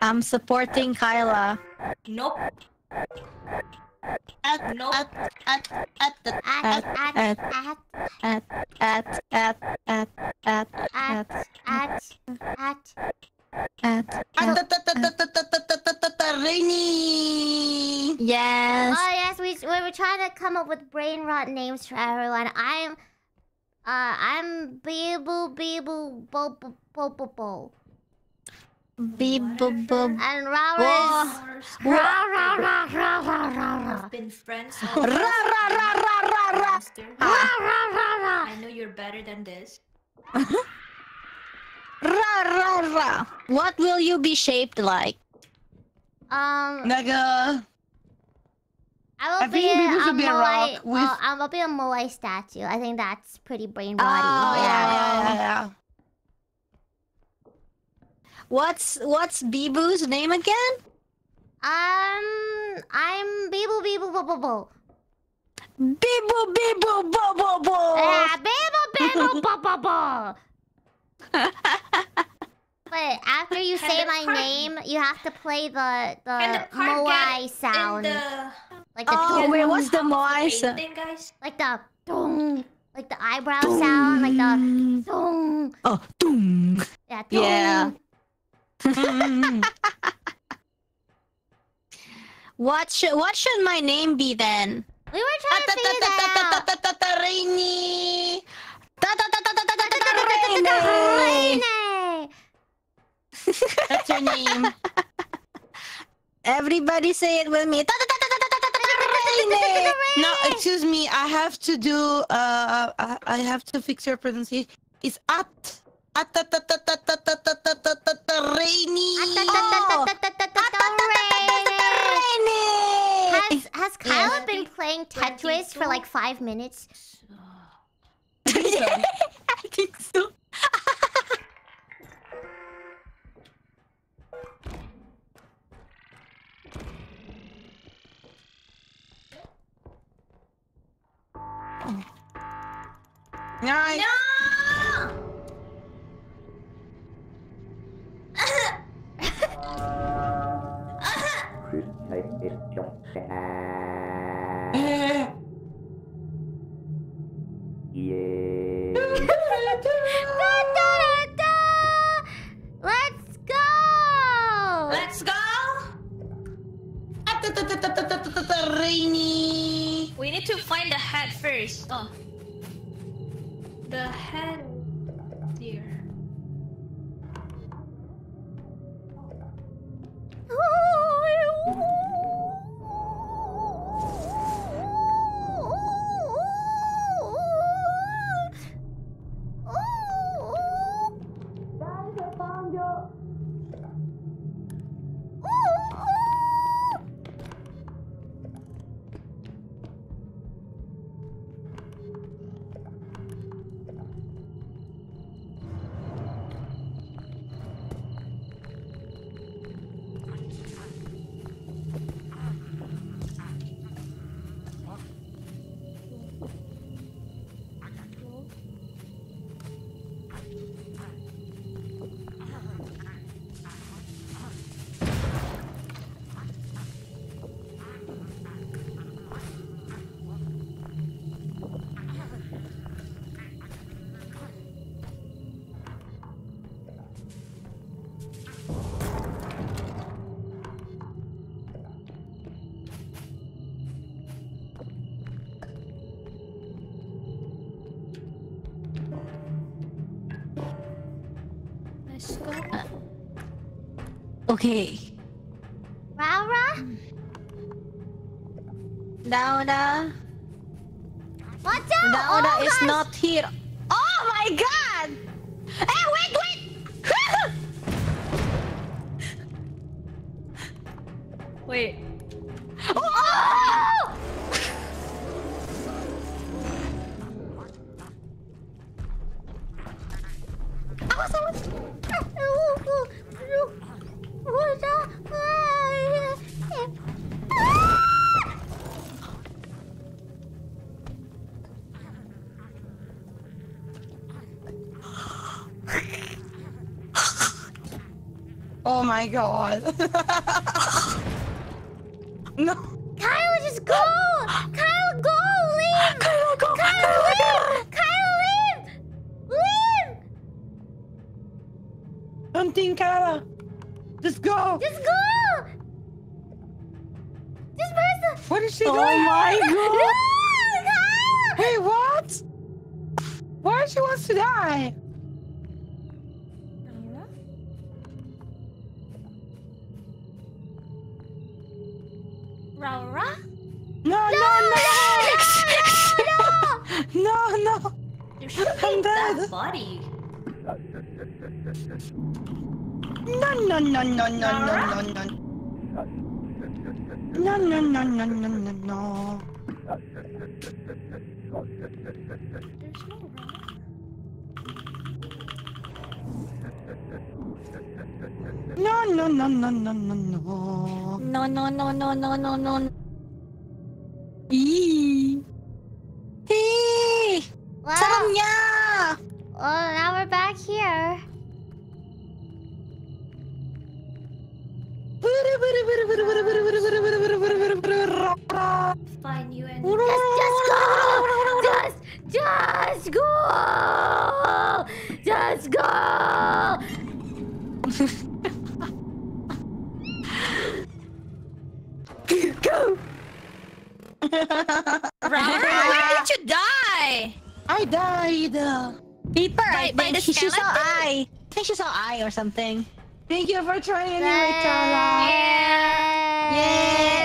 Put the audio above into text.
I'm supporting Kyla. Nope. Nope. Rainy. Yes. Oh yes, we were trying to come up with brain rot names for everyone. I'm Beeble Beeble Bobo Bobo. Beeble. And Rara is I've been friends all I know you're better than this. What will you be shaped like? Naga. I will be a rock with... I will be a Moai statue. I think that's pretty brain rotty. Oh, yeah. What's Bibu's name again? I'm Beeble Beeble Bo Bo Bo. Beeble Beeble Bo Bo Bo. Yeah, Beeble Beeble Bo Bo Bo. But after you say my name, you have to play the Moai sound. Like the wait, what's the Moai sound? Like the dong. Like the eyebrow sound. Like the dong. Oh, dong. Yeah, dong. Yeah. What should my name be then? We were trying to figure that out. Rainy. Rainy. That's your name. Everybody say it with me. No, excuse me. I have to do. I have to fix your pronunciation. It's rainy. Has Kyla been playing Tetris for like 5 minutes? I think so. Nice. No! Let's go! Let's go! Rainy. We need to find the head first. Oh. The head. Dear. Let's go. Okay. Laura? Dauda. Watch out! Dauda is not here. Oh my god! Hey, wait! Wait. Oh! Oh my god. No. Kyle, just go! Kyle, go! Leave! Kyle, go! Kyle, leave! Kyle, leave! Leave! Don't think, Kara. Just go. Just go! Just press the... What is she Oh doing? my god. No! Kyle! Hey, what? Why she wants to die? Raura? No, no, no! No, no! You should I'm paint that dead. body. No, no, no, no, no, no, no, no. No, no, no, no, no, no, no. There's no No, Raura. no, no, no, no, no, no. No, no, no, no, no, no, no. Eee. Hey! Wow. Sarap niya! Well, now we're back here. Fine, you and Just go! Just go! Just go! Go! Raura, where did you die? I died. Peeper, By the she saw skeleton? eye. I think she saw eye or something. Thank you for trying anyway, Kara. Yeah. Yay!